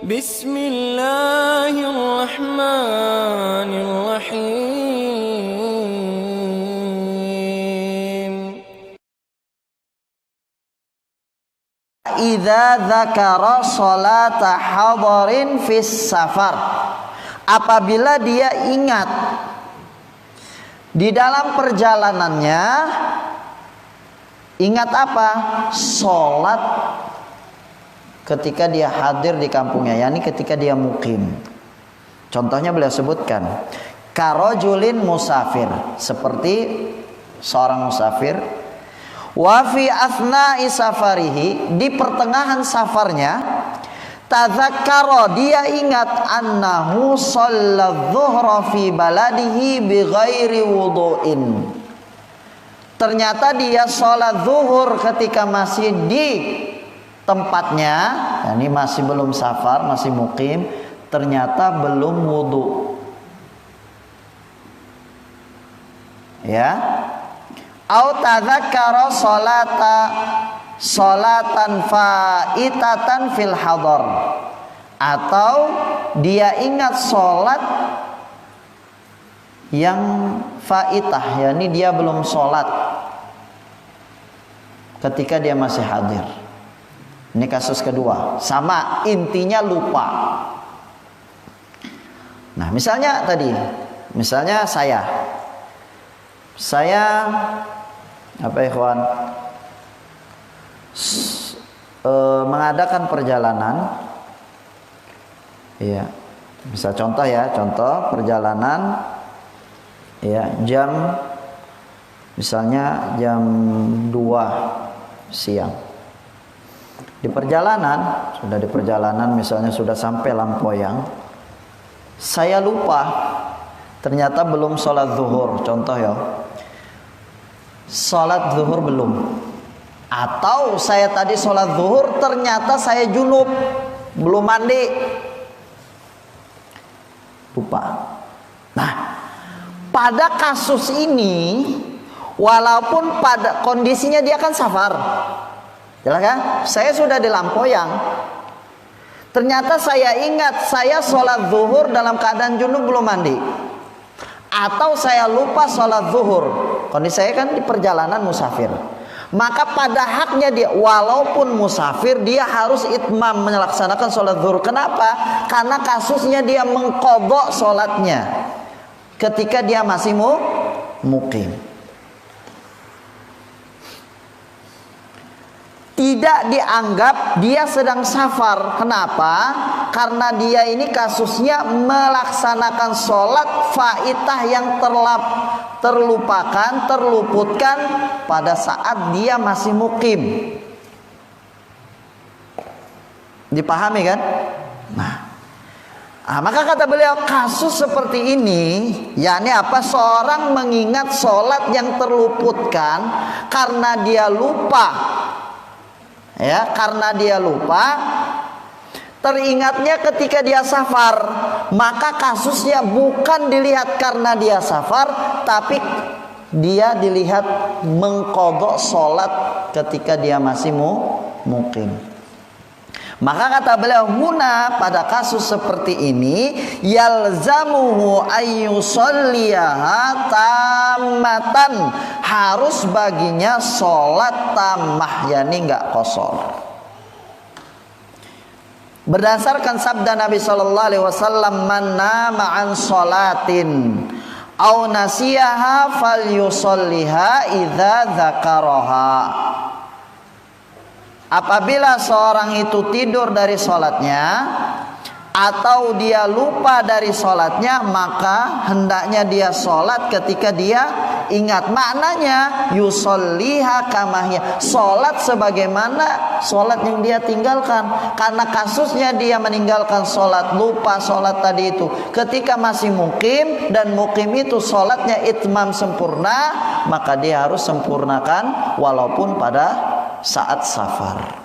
Bismillahirrahmanirrahim. Idza dzakara sholata hadirin fis safar, apabila dia ingat di dalam perjalanannya, ingat apa? Sholat ketika dia hadir di kampungnya, yakni ketika dia mukim. Contohnya beliau sebutkan karojulin musafir, seperti seorang musafir. Wa fi asna'i safarihi, di pertengahan safarnya, tadzakkara, dia ingat annahu shalla dzuhra fi baladihi bi ghairi wudu'in. Ternyata dia sholat zuhur ketika masih di tempatnya, ini masih belum safar, masih mukim, ternyata belum wudu. Ya. Au tadzakkara sholatan faitatan fil hadar, atau dia ingat sholat yang faitah, yakni dia belum sholat ketika dia masih hadir. Ini kasus kedua, sama intinya lupa. Nah, misalnya saya apa ikhwan, mengadakan perjalanan, ya, bisa contoh perjalanan, ya, misalnya jam 2 siang. Di perjalanan misalnya sudah sampai Lampoyang, saya lupa ternyata belum sholat zuhur, contoh ya, sholat zuhur belum, atau saya tadi sholat zuhur ternyata saya junub, belum mandi, lupa. Nah, pada kasus ini, walaupun pada kondisinya dia kan safar, jelas kan? Saya sudah di Lampoyang, ternyata saya ingat saya sholat zuhur dalam keadaan junub belum mandi, atau saya lupa sholat zuhur, kondisi saya kan di perjalanan musafir, maka pada haknya dia, walaupun musafir, dia harus itmam, melaksanakan sholat zuhur. Kenapa? Karena kasusnya dia mengqadha sholatnya ketika dia masih mukim. Tidak dianggap dia sedang safar. Kenapa? Karena dia ini kasusnya melaksanakan sholat faitah yang terluputkan pada saat dia masih mukim. Dipahami kan? Nah, maka kata beliau, kasus seperti ini, yakni apa? Seorang mengingat sholat yang terluputkan karena dia lupa. Ya, karena dia lupa, teringatnya ketika dia safar, maka kasusnya bukan dilihat karena dia safar, tapi dia dilihat mengqadha sholat ketika dia masih mukim. Maka kata beliau, huna, pada kasus seperti ini, yalzamuhu ayyusalliyaha tammatan, harus baginya sholat tammah, yakni enggak qashar. Berdasarkan sabda Nabi sallallahu alaihi wasallam, man nama an sholatin au nasiyaha falyusalliha idza dzakaraha. Apabila seorang itu tidur dari sholatnya atau dia lupa dari sholatnya, maka hendaknya dia sholat ketika dia ingat. Maknanya yusolliha kamahya, sholat sebagaimana sholat yang dia tinggalkan. Karena kasusnya dia meninggalkan sholat, lupa sholat tadi itu ketika masih mukim, dan mukim itu sholatnya itmam sempurna, maka dia harus sempurnakan walaupun pada saat safar.